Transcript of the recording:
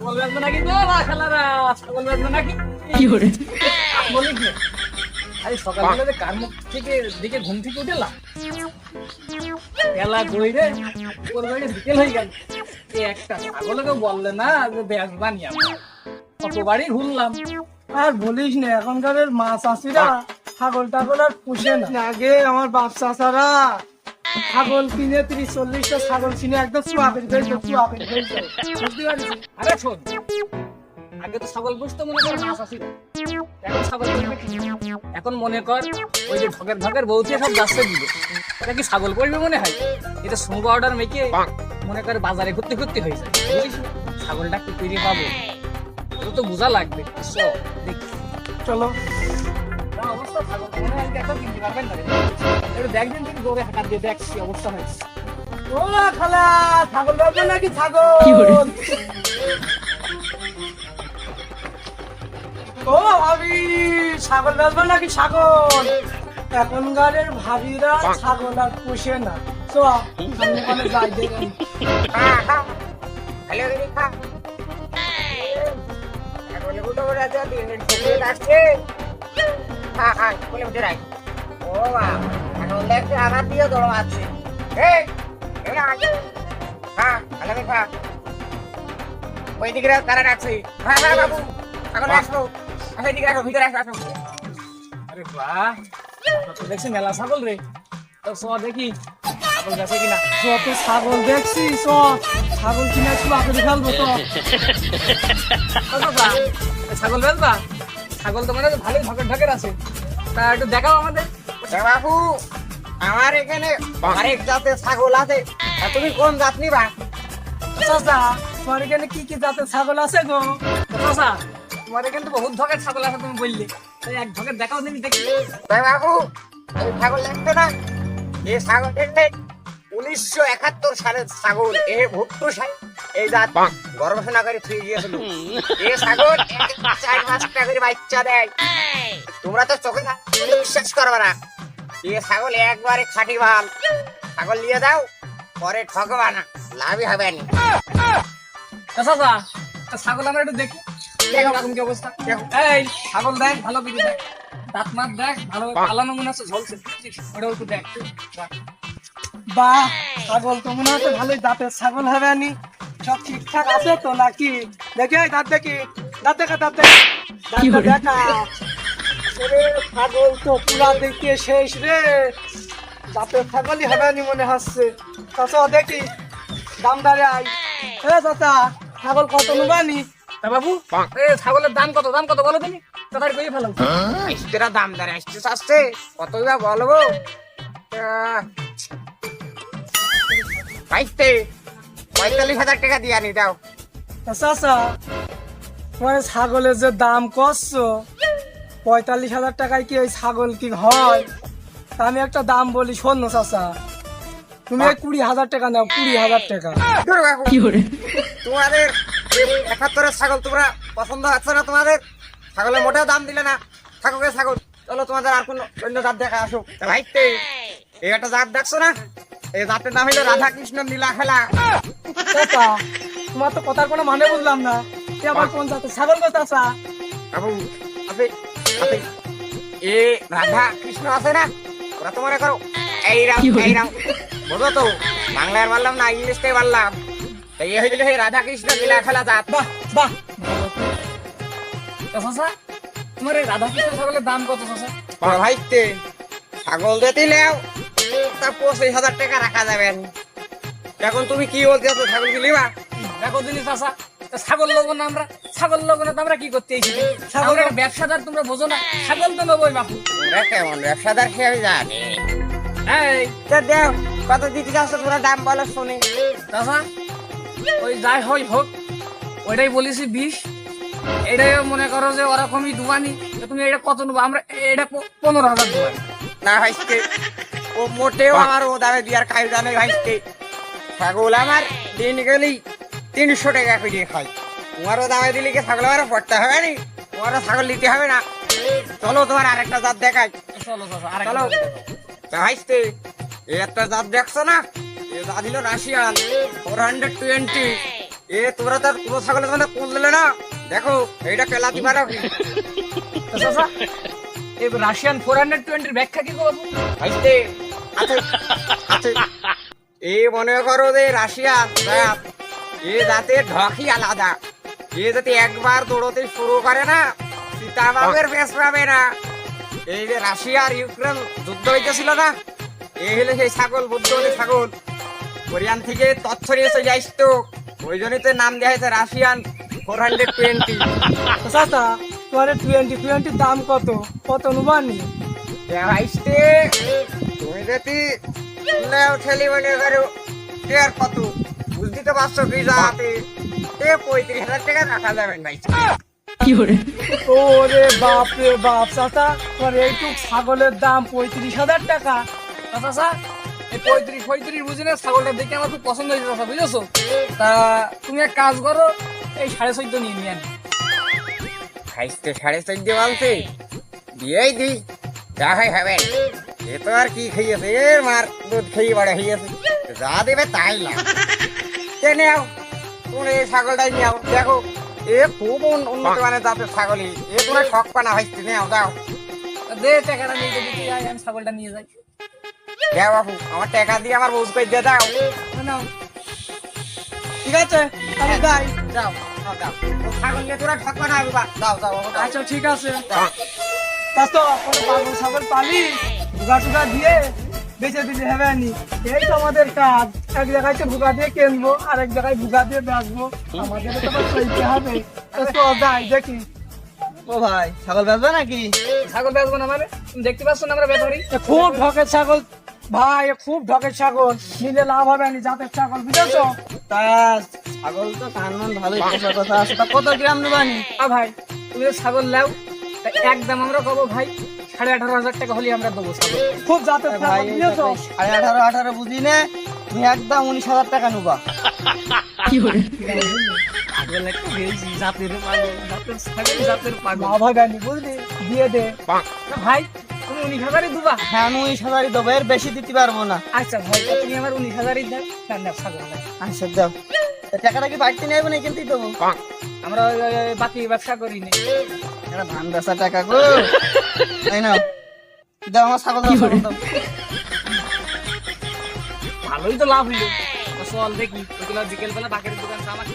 ছাগল বেচবে নাকি গো শালারা? ছাগল বেচবে নাকি? বলিস না। আরে সকালবেলা যে কার মুখ থেকে দিকে ঘুম থেকে উঠেলাম, বেলা গইরে ওর বাড়ি বিকেল হয়ে গেল। এই একটা ছাগলকে বললে না যে বেচবা নিয়ে কতবারই ঘুরলাম। আর বলিস না, এখনকার মা চাষিরা ছাগল টাগল আর পুষে না। আগে আমার বাপ চাষারা ছাগল কিনে 30-40টা ছাগল কিনে একদম চুয়া করে ফেলতো, চুয়া করে ফেলতো। বুঝতে পারছিস? আরে শোন, আগে তো ছাগল পুষতো মনে কর মাছ আসি, এখন ছাগল পুষবে কি? এখন মনে কর ওই যে ঢকের ঢকের বউতে সব যাচ্ছে দিবে, এটা কি ছাগল পড়বে মনে হয়? এটা সুম পাউডার মেখে মনে করে বাজারে ঘুরতে ঘুরতে হয়ে যায়। বুঝিস না? ছাগলটা কি তৈরি পাবো এটা তো বোঝা লাগবে। দেখি চলো। যা অবস্থা ছাগল তো মনে হয় আজকে একদম কিনতে পারবেন না রে। একটু দেখবেন তুমি দৌড়ে হাঁটা দিয়ে দেখ কি অবস্থা হয়েছে। ও খালা, ছাগল বেচবে নাকি ছাগল? ও ভাবি, ছাগল বেচবে নাকি ছাগল? এখনকার ভাবিরা ছাগল আর পুষে না। তো সামনে পালে যাই দেখি। ওইদিকে তারা রাখছি। হ্যাঁ হ্যাঁ বাবু, এখন আসবো। ওইদিকে রাখো, ভিতরে আসো। আরে বাহ, তো দেখছি মেলা ছাগল রে। তো চ দেখি ছাগল বেচে কিনা। যত ছাগল দেখছি, ছাগল কিনে চুলা করে ফেলবো তো। ছাগল বেচবা? ছাগল তো মানে ভালোই ঢকের ঢকের আছে, তা একটু দেখাও আমাদের। বাবু, আমার এখানে অনেক জাতের ছাগল আছে। তা তুমি কোন জাত নিবা? চাচা, তোমার এখানে কি কি জাতের ছাগল আছে গো? চাচা, তোমার এখানে তো বহুত ঢকের ছাগল আছে তুমি বললে, তাই এক ঢকের দেখাও দিন দেখি। বাবু, এই ছাগল দেখতে না? এই ছাগল দেখতে 1971 সালের ছাগল। এ ভুট্টু এই জাত গর্ভশনা করে থুয়ে গিয়েছিল। এই ছাগল 4-5টা করে বাচ্চা দেয়। তোমরা তো চোখে না বিশ্বাস করবে না। এই ছাগল একবারে খাঁটি ভাল। ছাগল নিয়ে দাও, পরে ঠকবা না, লাভই হবে না। চাচা, ছাগল আমরা একটু দেখি, দেখো এখন কি অবস্থা। এই ছাগল দেখ, ভালো করে দেখ, দাঁত মাত দেখ, ভালো পালানো মনে হচ্ছে ঝলছে, ওটা একটু দেখ। বাহ, ছাগল তো মনে হচ্ছে ভালোই জাতের ছাগল হবে আনি। সব ঠিকঠাক আছে তো নাকি? দেখে দাঁত দেখি, দাঁত দেখা, দাঁত দেখা, দাঁতটা দেখা। ওরে ছাগল তো পুরা দেখে শেষ রে। জাতের ছাগলই হবে আনি মনে হচ্ছে। চাচা দেখি, দাম দাঁড়ে আই। চাচা, ছাগল কত নেবানি? তা বাবু, ছাগলের দাম কত, দাম কত বলো তুমি, তাড়াতাড়ি করে ফেলাম। ইস্তেরা দাম দাঁড়ে আসছে আসছে, কতই বা বলবো? 45,000 টাকা দিয়ে আনি দাও। চাচা, তোমার ছাগলের যে দাম করছো, 45,000 টাকায় কি ওই ছাগল কি হয়? তা আমি একটা দাম বলি, শোনো চাচা, তুমি 20,000 টাকা নাও, 20,000 টাকা। তোমাদের 71 ছাগল তোমরা পছন্দ হচ্ছে না? তোমাদের ছাগলের মোটেও দাম দিলে না। থাকুক ছাগল, চলো তোমাদের আর কোন অন্য জাত দেখা আসুক। ভাইতে এই একটা জাত দেখছো না? এই জাতের নাম হলো রাধা কৃষ্ণ নীলা খেলা। চাচা, তোমার তো কথার কোনো মানে বুঝলাম না। এ আবার কোন জাতের ছাগল গো চাচা? বাবু, আছে আছে এ রাধা কৃষ্ণ আছে না? ওরা তো মনে করো এইরাম এইরাম, বুঝো তো? বাংলায় বললাম না, ইংলিশটাই বললাম। এই হইল হে রাধা কৃষ্ণ লীলা খেলা জাত। বাহ বাহ, চাচা তোমার এই রাধা কৃষ্ণ ছাগলের দাম কত চাচা? ভাইতে ছাগল দিতে লেও তা 25,000 টাকা রাখা যাবেন। এখন তুমি কি বলতে চাচ্ছ? ছাগল কি লিবা? দেখো দিলি চাচা, ছাগল লোবো না আমরা? ছাগল লোবো না তো আমরা কি করতে এসেছি? ছাগল ব্যবসাদার, তোমরা বোঝো না? ছাগল তো নেবোই বাপু। তোমরা কেমন ব্যবসাদার খেয়ে আমি জানি। এই দেও কত দিতে চাচ্ছ তোমরা, দাম বলো শুনি। চাচা, ওই যাই হয় হোক, ওইটাই বলেছি 20। এটাই মনে করো যে ওরকমই দুবানি। তুমি এটা কত নেবো? আমরা এটা 15,000 দুবানি। না ভাইস্তে, ও মোটেও আমার ও দামে দিয়ার খাই জানে ভাইস্তে। ছাগল আমার দিন গেলেই 300 টাকা করে খাই। তোমারও দামে দিলে কি ছাগল আমার পড়তে হবে না? তোমারও ছাগল নিতে হবে না? চলো তোমার আরেকটা জাত দেখাই। চলো চাচা, আর চলো ভাইস্তে, এই একটা জাত দেখছো না? এই জাত হলো রাশিয়ান 420। এ তোরা তার পুরো ছাগলের মানে কোন দিলে না দেখো এইটা কেলাতি পারো কি তো চাচা এই রাশিয়ান 420 ব্যাখ্যা কি করবো? ভাইতে আছে আছে এ মনে করো যে রাশিয়া জাত এ জাতের ঢকই আলাদা এ যদি একবার দৌড়তে শুরু করে না সীতাবাবের বেশ পাবে না এই যে রাশিয়া আর ইউক্রেন যুদ্ধ হইতেছিল না এই হলে সেই ছাগল বুদ্ধি ছাগল কোরিয়ান থেকে তথ্য নিয়ে চলে আসতো ওই জন্যই তো নাম দেওয়া হয়েছে রাশিয়ান 420 তো চাচা তোমার 20 দাম কত কত নুবানি? আসতে তুমি যদি ঠেলি মনে করো আর কত বুঝতে তো পারছো কি যাতে 35,000 টাকা রাখা যাবেন ভাই ওরে বাপ রে বাপ চাচা তোমার এইটুক ছাগলের দাম 35,000 টাকা? তা চাচা এই 35 বুঝি না ছাগলটা দেখে আমার খুব পছন্দ হয়েছে চাচা, বুঝেছো? তা তুমি এক কাজ করো, এই 14.5 নিয়ে নিয়ে আনি। খাইতে 14.5 বলছে দিয়েই দি দেখাই খাবেন এ তো আর কি খাইয়েছে এর মার দুধ খেয়ে বড় হইয়াছে যা দেবে তাই না নাও তুমি এই ছাগলটাই নিও দেখো এ খুব উন্নত মানের জাতের ছাগলই এ তোমার শখ পানা হয়েছে নাও দাও তা দে টাকাটা নিয়ে দিতে আমি ছাগলটা নিয়ে যাই। দাও বাবু আমার টাকা দিয়ে আমার বুঝ করে দিয়ে দাও নাও। ঠিক আছে আমি যাই। দাও দাও দাও ও ছাগল নিয়ে তোরা ঠক পানা বাবা দাও দাও বাবু, দাও আচ্ছা ঠিক আছে দাও। তা তো কোনো পাগল ছাগল পালি ভুগা টুগা দিয়ে বেঁচে দিতে হবে নি এই তো আমাদের কাজ এক জায়গায় তো ভুগা দিয়ে কিনবো আর এক জায়গায় ভুগা দিয়ে বেচবো আমাদের তো আবার চলতে হবে তা তো যাই দেখি। ও ভাই ছাগল বেচবে নাকি? ছাগল বেচবো না মানে তুমি দেখতে পাচ্ছ না আমরা ব্যাপারী? এ খুব ঢকের ছাগল ভাই এ খুব ঢকের ছাগল নিলে লাভ হবে নি জাতের ছাগল বুঝেছো? তা ছাগল তো কানমান ভালোই পোষা কথা আছে, তা কত গ্রাম নেবানি? ভাই তুমি তো ছাগল লাও, তা একদম আমরা কবো ভাই 18,500 টাকা হলে আমরা দেবো ছাগল। খুব জাতের ভাই ছাগল বুঝেছো? 18,500 বুঝি নে, তুমি একদম 19,000 টাকা নেবা। পাগল একটা বেশি, জাতের পাগল, জাতের ছাগল, জাতের পাগল। লাভ হবে নি বুঝলি দিয়ে দে। না ভাই তুমি 19,000-ই দিবা? হ্যাঁ আমি 19,000 দেবো, এর বেশি দিতে পারবো না। আচ্ছা ভাই তা তুমি আমার 19,000-ই দাও, না ছাগল দাও। আচ্ছা দাও। তা টাকাটা কি বাড়তি নেবে না কিনতেই দেবো? আমরা ওই বাকি ব্যবসা করি নি। এটা ধান বেচা টাকা গো, তাই না? দাও আমার ছাগল দাও, ছাগল দাও। ভালোই তো লাভ হইলো। তো চল দেখি ওইগুলো বিকেল বেলা বাকের দোকান আমাকে